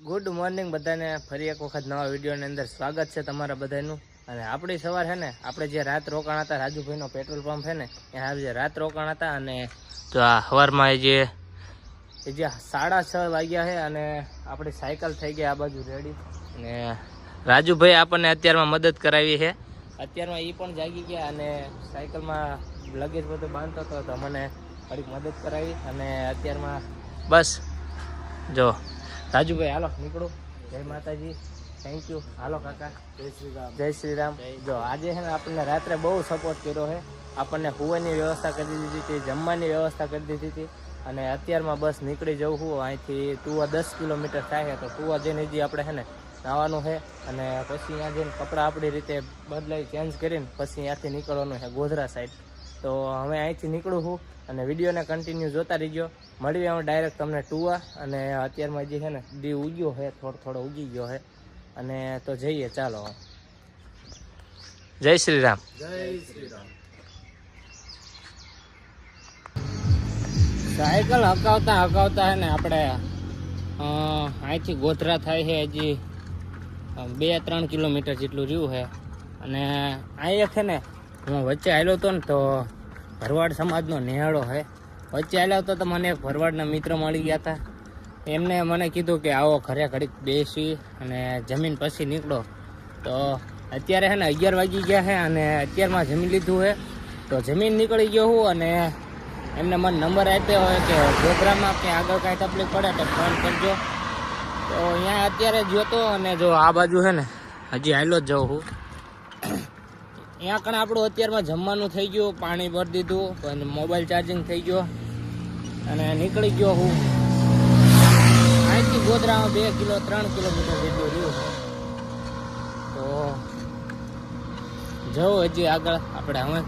Good morning બધાને ફરી એક વખત નવા વિડીયોની અંદર સ્વાગત છે તમારા બધાનું। અને આપણી સવાર છે ને આપણે જે રાત રોકાણ હતા રાજુભાઈનો પેટ્રોલ પંપ છે ને ત્યાં આજે રાત રોકાણ હતા। અને તો આ સવારમાં જે 6:30 વાગ્યા છે અને આપણી સાયકલ થઈ ગઈ આ બાજુ રેડી। અને રાજુભાઈ આપણને અત્યારમાં મદદ કરાવી છે। અત્યારમાં એ પણ જાગી ગયા અને સાયકલમાં લગેજ બધું બાંધતો હતો તો મને થોડીક મદદ કરાવી। અને અત્યારમાં બસ જો રાજુભાઈ હાલો નીકળો। જય માતાજી, થેન્ક યુ। હાલો કાકા, જય શ્રી રામ। જય શ્રી રામ। જો આજે છે ને આપણને રાત્રે બહુ સપોર્ટ કર્યો છે। આપણને હુવાની વ્યવસ્થા કરી દીધી હતી, જમવાની વ્યવસ્થા કરી દીધી હતી। અને અત્યારમાં બસ નીકળી જવું હું અહીંથી। ટુવા 10 કિલોમીટર થાય તો ટુવા જઈને હજી આપણે છે ને નાવાનું છે। અને પછી ત્યાં જઈને કપડાં આપણી રીતે બદલાઈ ચેન્જ કરીને પછી ત્યાંથી નીકળવાનું છે ગોધરા સાઈડ। તો હવે અહીંથી નીકળું છું અને વિડીયોને કન્ટિન્યુ જોતા રહીજો। મળીએ હું ડાયરેક્ટ તમને ટુવા। અને અત્યારમાં જે છે ને દી ઉગ્યો છે, થોડો ઉગી ગયો છે। અને તો જઈએ ચાલો। જય શ્રી રામ। જય શ્રી રામ। સાયકલ હકાવતા હકાવતા છે ને આપણે અહીંથી ગોધરા થાય છે હજી 2-3 કિલોમીટર જેટલું રહ્યું છે। અને અહીંયા છે ને હું વચ્ચે આવ્યો હતો ને તો ભરવાડ સમાજનો નિહાળો છે। વચ્ચે આવ્યો હતો તો મને એક ભરવાડના મિત્ર મળી ગયા હતા। એમને મને કીધું કે આવો ઘરે ઘડીક બેસી અને જમીન પછી નીકળો। તો અત્યારે છે ને 11 વાગી ગયા છે અને અત્યારમાં જમી લીધું છે તો જમીન નીકળી ગયો હું। અને એમને મને નંબર આપ્યો હોય કે ગોધરામાં કે આગળ કાંઈ તકલીફ પડે તો ફોન કરજો। તો અહીંયા અત્યારે જોતો અને જો આ બાજુ છે ને હજી હાલો જ જાઉં છું। અહીંયા કણ આપણું અત્યારમાં જમવાનું થઈ ગયું, પાણી ભરી દીધું અને મોબાઈલ ચાર્જિંગ થઈ ગયો અને નીકળી ગયો હું અહીંથી ગોધરામાં 3 કિલોમીટર જેટલું રહ્યું છે। તો જવું હજી આગળ આપણે હવે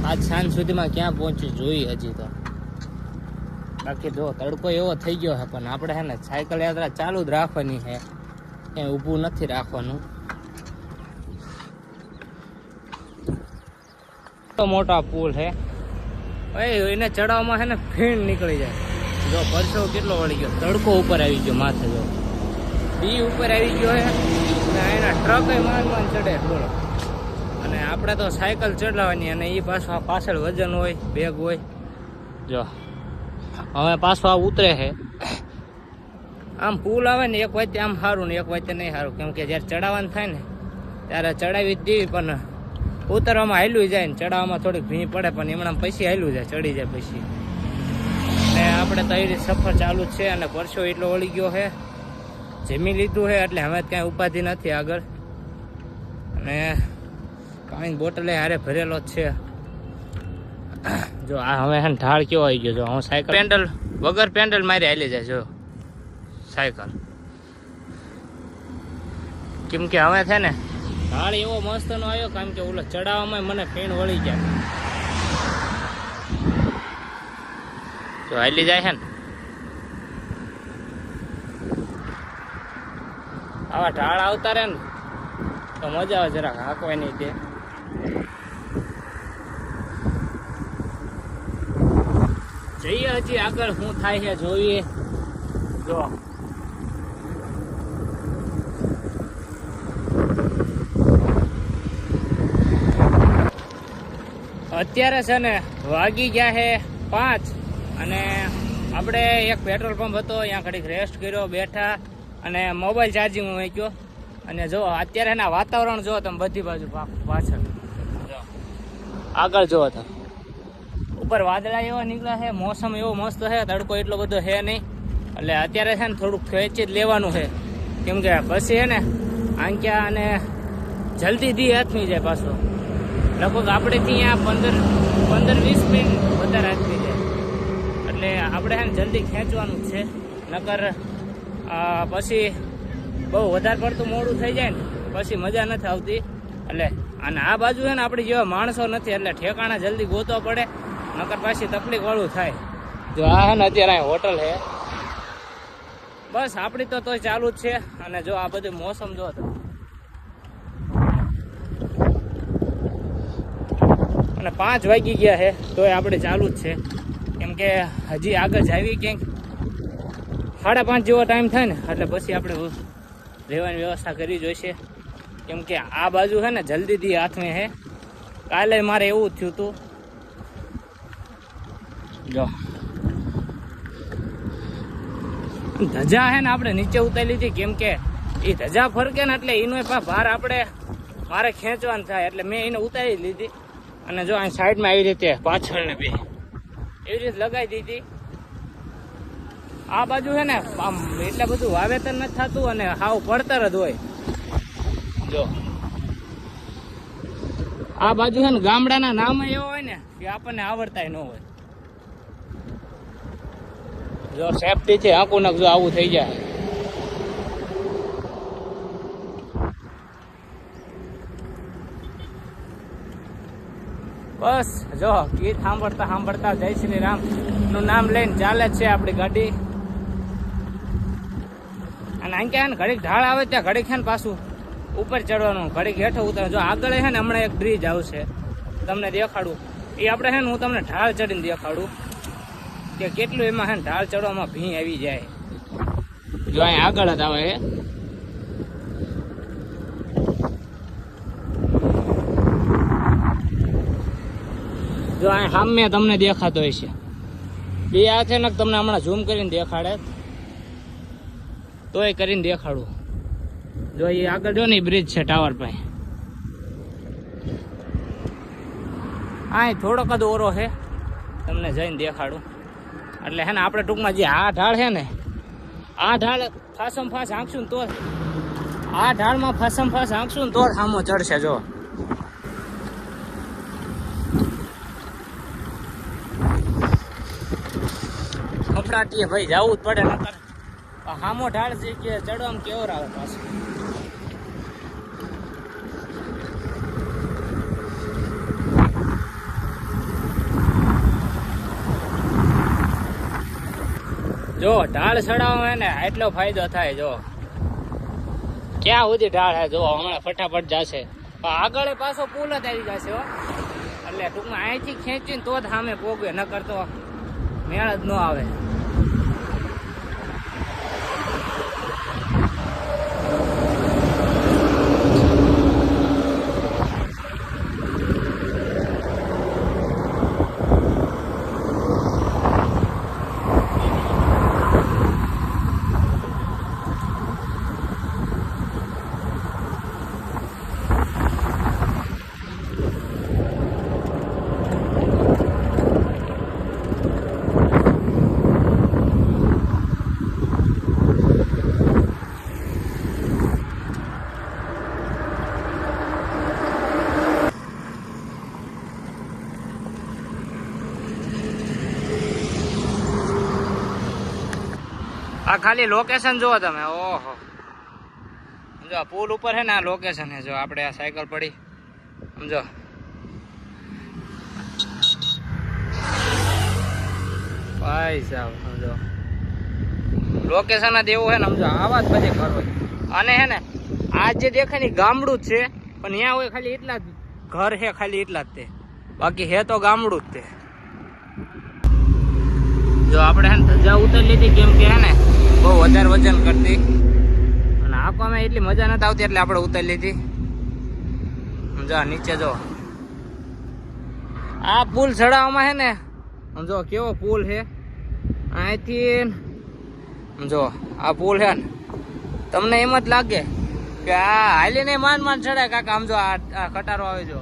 આજ સાંજ સુધીમાં ક્યાં પહોંચ્યું જોઈએ હજી તો। બાકી જો તડકો એવો થઈ ગયો છે પણ આપણે છે ને સાયકલ યાત્રા ચાલુ જ રાખવાની છે, એ ઊભું નથી રાખવાનું। મોટા પુલ છે ભાઈ, એને ચડાવવામાં છે ને ફીણ નીકળી જાય। જો પરસો કેટલો વળી ગયો, તડકો ઉપર આવી ગયો માથે, જો ડી ઉપર આવી ગયો છે અને એના ટ્રક માન ચડે બોલો। અને આપણે તો સાયકલ ચડાવવાની અને એ પાછળ વજન હોય, બેગ હોય। જો હવે પાછો આ ઉતરે છે। આમ પુલ આવે ને એક વાતે આમ સારું ને એક વાતે નહીં સારું, કેમ કે જ્યારે ચડાવવાનું થાય ને ત્યારે ચડાવી જ દેવી પણ ઉતરવામાં હાલ્યું જાય ને ચડાવવામાં થોડીક ભીં પડે પણ એમણામ પછી હાલ્યું જાય, ચડી જાય પછી। અને આપણે તો એ સફર ચાલુ જ છે અને પરસો એટલો વળી ગયો છે, જમી લીધું છે એટલે હવે કાંઈ ઉપાધિ નથી આગળ। અને પાણીની બોટલે હારે ભરેલો જ છે। જો આ હવે છે ને ઢાળ કેવો આવી ગયો, જો હું સાયકલ પેન્ડલ વગર પેન્ડલ મારી હાલી જાય જો સાયકલ, કેમ કે હવે છે ને ઢાળ એવો મસ્ત નો આવ્યો કારણ કે ઓલો ચડાવવામાં મને ફીણ વળી ગયા। જો હાલી જાય છે ને આવા ઢાળ આવતા રહે ને તો મજા આવે જરાક હાંકવાની તે। જઈએ હજી આગળ શું થાય છે જોઈએ। જો અત્યારે છે ને વાગી ગયા છે 5 અને આપણે એક પેટ્રોલ પંપ હતો ત્યાં ઘડીક રેસ્ટ કર્યો, બેઠા અને મોબાઈલ ચાર્જિંગ મૂક્યો। અને જો અત્યારે એના વાતાવરણ જો તમે બધી બાજુ પાછળ જો આગળ જો તો ઉપર વાદળા એવા નીકળ્યા છે, મોસમ એવો મસ્ત છે, તડકો એટલો બધો છે નહીં એટલે અત્યારે છે ને થોડુંક ખેંચી જ લેવાનું છે, કેમ કે પછી છે ને આંક્યા અને જલ્દી દી હાથમી જાય પાછો। લગભગ આપણેથી અહીંયા 15-20 મિનિટ વધારે હાથમી જાય એટલે આપણે છે ને જલ્દી ખેંચવાનું જ છે, નકર પછી બહુ વધારે પડતું મોડું થઈ જાય ને પછી મજા નથી આવતી। એટલે અને આ બાજુ છે ને આપણી જેવા માણસો નથી એટલે ઠેકાણા જલ્દી ગોતવા પડે, નકર પાછી તકલીફ વાળું થાય। જો આ છે ને અત્યારે હોટલ છે, બસ આપણી તો તોય ચાલુ જ છે। અને જો આ બધું મોસમ જો અને 5 વાગી ગયા છે તોય આપણે ચાલુ જ છે, કેમ કે હજી આગળ જાવી ક્યાંક 5:30 જેવો ટાઈમ થાય ને એટલે પછી આપણે રહેવાની વ્યવસ્થા કરવી જોઈશે. કેમ કે આ બાજુ છે ને જલ્દીથી હાથમાં છે. કાલે મારે એવું જ થયું હતું. જો ધજા છે ને આપણે નીચે ઉતારી લીધી. કેમ કે એ ધજા ફરકે ને એટલે એનો ભાર આપણે મારે ખેંચવાનું થાય એટલે મેં એને ઉતારી લીધી. અને જો અહીં સાઈડમાં આવી રીતે પાછળ ને બે એવી રીતે લગાવી દીધી. આ બાજુ છે ને આમ એટલે બધું વાવેતર નથી થતું અને હાવ પડતર જ હોય. જો આ બાજુ છે ને ગામડાના નામ એવા હોય ને કે આપણને આવડતા ન હોય. જો સેફટી છે આંકું નાખ જો આવું થઈ જાય. બસ જો ગીત સાંભળતા સાંભળતા જય શ્રી રામ નું નામ લઈને ચાલે જ છે આપણી ગાડી. અને અહીં ક્યાં ને ઘડીક ઢાળ આવે ત્યાં ઘડીક છે ને પાછું ઉપર ચડવાનું, ઘડીક હેઠો ઉતરવાનું. જો આગળ છે ને હમણાં એક બ્રિજ આવશે તમને દેખાડું. એ આપણે છે ને હું તમને ઢાળ ચડીને દેખાડું કે કેટલું એમાં છે ને ઢાળ ચડવામાં ભીં આવી જાય. જો અહીં આગળ જ આવે છે. જો અહીં સામે તમને દેખાતો હોય છે. બે આ છે ને તમને હમણાં ઝૂમ કરીને દેખાડે તોય કરીને દેખાડું. જો એ આગળ જો ને બ્રિજ છે ટાવર પાસે. અહીં થોડોક જ ઓરો છે તમને જઈને દેખાડું. એટલે હે ને આપણે ટૂંકમાં જે આ ઢાળ છે ને આ ઢાળ ફાસમ ફાસ આંકશું ને તો આ ઢાળમાં ફાસમ ફાસ આંકશું ને તો સામો ચડશે. જો કપડાટીએ ભાઈ જવું જ પડે નકર સામો ઢાળ છે કે ચડવામાં કેવો આવે પાછું. જો ઢાળ ચડાવવામાં ને એટલો ફાયદો થાય. જો ક્યાં સુધી ઢાળ હે જો હમણાં ફટાફટ જશે. આગળ પાછો પુલ જ આવી જશે હો. એટલે ટૂંકમાં અહીંથી ખેંચીને તો જ સામે પોગે નકર તો મેળ જ ન આવે. આ ખાલી લોકેશન જુઓ તમે. ઓહો સમજો પુલ ઉપર છે ને આ લોકેશન છે. જો આપણે આ સાયકલ પડી સમજો. ભાઈ સાહેબ સમજો લોકેશન જ એવું છે ને સમજો. આવા જ પછી ઘર હોય. અને હે ને આ જે દેખાય ને ગામડું જ છે પણ ત્યાં હોય ખાલી એટલા જ ઘર છે ખાલી એટલા જ તે. બાકી હે તો ગામડું જ તે. જો આપણે હે ને ધજા ઉતારી લીધી. કેમ કે હે ને બહુ વધારે વજન કરતી અને આંખવામાં એટલી મજા નથી આવતી એટલે આપણે ઉતારી લીધી. સમજો નીચે જો આ પુલ ચડાવવામાં હે ને સમજો કેવો પુલ છે. અહીંથી સમજો આ પુલ છે ને તમને એમ જ લાગે કે આ હાલીને માંડ માંડ ચડાય કાકા. સમજો આ કટારો આવે જો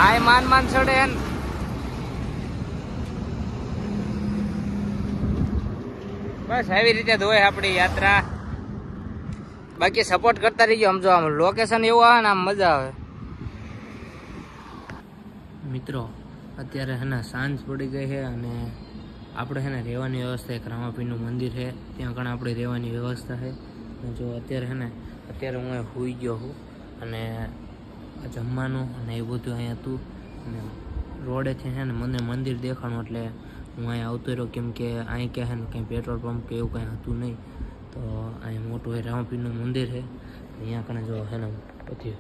આ માંડ માંડ ચડે હે ને. બસ આવી રીતે જ હોય આપણી યાત્રા. બાકી સપોર્ટ કરતા રહીજો. સમજો આમ લોકેશન એવું આવે ને આમ મજા આવે. મિત્રો અત્યારે હે ને સાંજ પડી ગઈ છે અને આપણે છે ને રહેવાની વ્યવસ્થા એક રામાપીરનું મંદિર છે ત્યાં આગળ આપણી રહેવાની વ્યવસ્થા છે. જો અત્યારે છે ને અત્યારે હું સૂઈ ગયો છું અને જમવાનું અને એ બધું અહીંયા હતું. અને રોડેથી છે ને મને મંદિર દેખાણું એટલે હું અહીંયા આવતો રહ્યો. કેમ કે અહીં ક્યાં છે ને કંઈ પેટ્રોલ પંપ કે એવું કંઈ હતું નહીં. તો અહીં મોટું રામાપીરનું મંદિર છે. અહીંયા કણે જો છે ને પછી